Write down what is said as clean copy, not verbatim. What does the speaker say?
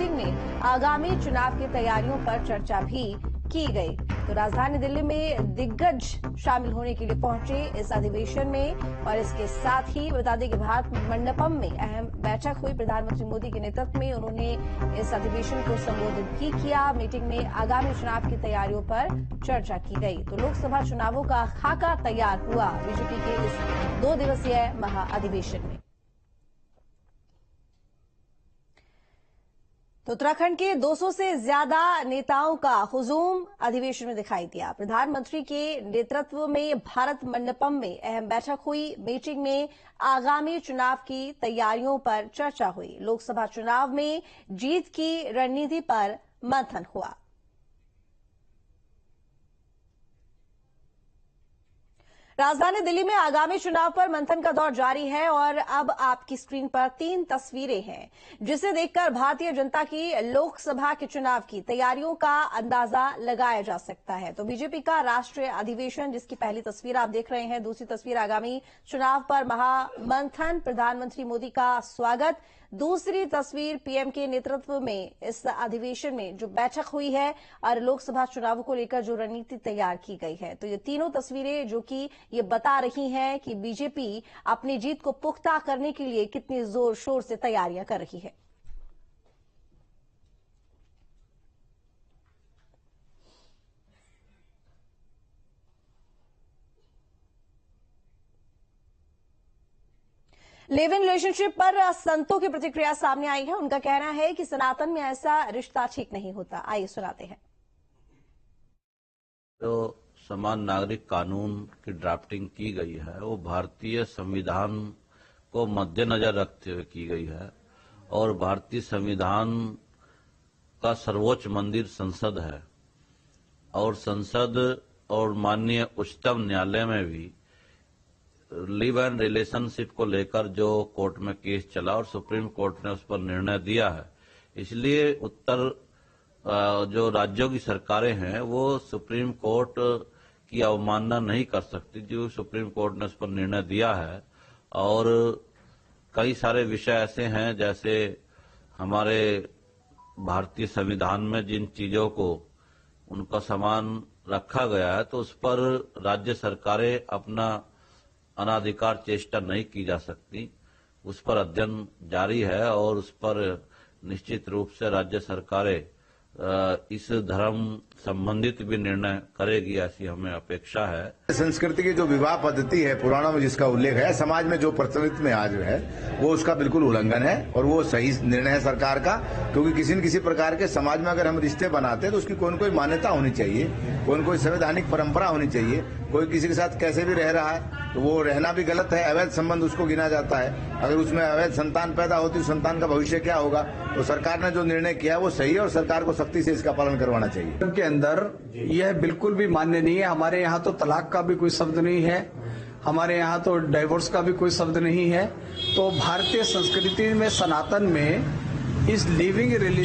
Meeting में आगामी चुनाव की तैयारियों पर चर्चा भी की गई। तो राजधानी दिल्ली में दिग्गज शामिल होने के लिए पहुंचे इस अधिवेशन में और इसके साथ ही बता दें कि भारत मंडपम में अहम बैठक हुई। प्रधानमंत्री मोदी के नेतृत्व में उन्होंने इस अधिवेशन को संबोधित भी किया। मीटिंग में आगामी चुनाव की तैयारियों पर चर्चा की गई। तो लोकसभा चुनावों का खाका तैयार हुआ बीजेपी के इस 2 दिवसीय महाअधिवेशन में। तो उत्तराखंड के 200 से ज्यादा नेताओं का हुजूम अधिवेशन में दिखाई दिया। प्रधानमंत्री के नेतृत्व में भारत मंडपम में अहम बैठक हुई। मीटिंग में आगामी चुनाव की तैयारियों पर चर्चा हुई। लोकसभा चुनाव में जीत की रणनीति पर मंथन हुआ। राजधानी दिल्ली में आगामी चुनाव पर मंथन का दौर जारी है और अब आपकी स्क्रीन पर 3 तस्वीरें हैं, जिसे देखकर भारतीय जनता की लोकसभा के चुनाव की तैयारियों का अंदाजा लगाया जा सकता है। तो बीजेपी का राष्ट्रीय अधिवेशन, जिसकी पहली तस्वीर आप देख रहे हैं, दूसरी तस्वीर आगामी चुनाव पर महामंथन, प्रधानमंत्री मोदी का स्वागत, दूसरी तस्वीर पीएम के नेतृत्व में इस अधिवेशन में जो बैठक हुई है और लोकसभा चुनावों को लेकर जो रणनीति तैयार की गई है। तो ये तीनों तस्वीरें जो कि ये बता रही हैं कि बीजेपी अपनी जीत को पुख्ता करने के लिए कितनी जोर शोर से तैयारियां कर रही है। लिव इन रिलेशनशिप पर संतों की प्रतिक्रिया सामने आई है। उनका कहना है कि सनातन में ऐसा रिश्ता ठीक नहीं होता। आइए सुनाते हैं। तो समान नागरिक कानून की ड्राफ्टिंग की गई है वो भारतीय संविधान को मद्देनजर रखते हुए की गई है और भारतीय संविधान का सर्वोच्च मंदिर संसद है और संसद और माननीय उच्चतम न्यायालय में भी लिव एंड रिलेशनशिप को लेकर जो कोर्ट में केस चला और सुप्रीम कोर्ट ने उस पर निर्णय दिया है, इसलिए जो राज्यों की सरकारें हैं वो सुप्रीम कोर्ट की अवमानना नहीं कर सकती। जो सुप्रीम कोर्ट ने उस पर निर्णय दिया है और कई सारे विषय ऐसे हैं जैसे हमारे भारतीय संविधान में जिन चीजों को उनका समान रखा गया है तो उस पर राज्य सरकारें अपना अनाधिकार चेष्टा नहीं की जा सकती। उस पर अध्ययन जारी है और उस पर निश्चित रूप से राज्य सरकारें इस धर्म संबंधित भी निर्णय करेगी, ऐसी हमें अपेक्षा है। संस्कृति की जो विवाह पद्धति है पुराणों में जिसका उल्लेख है, समाज में जो प्रचलित में आज है वो उसका बिल्कुल उल्लंघन है और वो सही निर्णय है सरकार का। क्योंकि किसी न किसी प्रकार के समाज में अगर हम रिश्ते बनाते हैं तो उसकी कोई न कोई मान्यता होनी चाहिए, कोई न कोई संवैधानिक परंपरा होनी चाहिए। कोई किसी के साथ कैसे भी रह रहा है तो वो रहना भी गलत है, अवैध संबंध उसको गिना जाता है। अगर उसमें अवैध संतान पैदा होती है तो संतान का भविष्य क्या होगा। तो सरकार ने जो निर्णय किया वो सही है और सरकार को सख्ती से इसका पालन करवाना चाहिए। के अंदर यह बिल्कुल भी मान्य नहीं है। हमारे यहाँ तो तलाक का भी कोई शब्द नहीं है, हमारे यहाँ तो डाइवोर्स का भी कोई शब्द नहीं है। तो भारतीय संस्कृति में, सनातन में इस लिविंग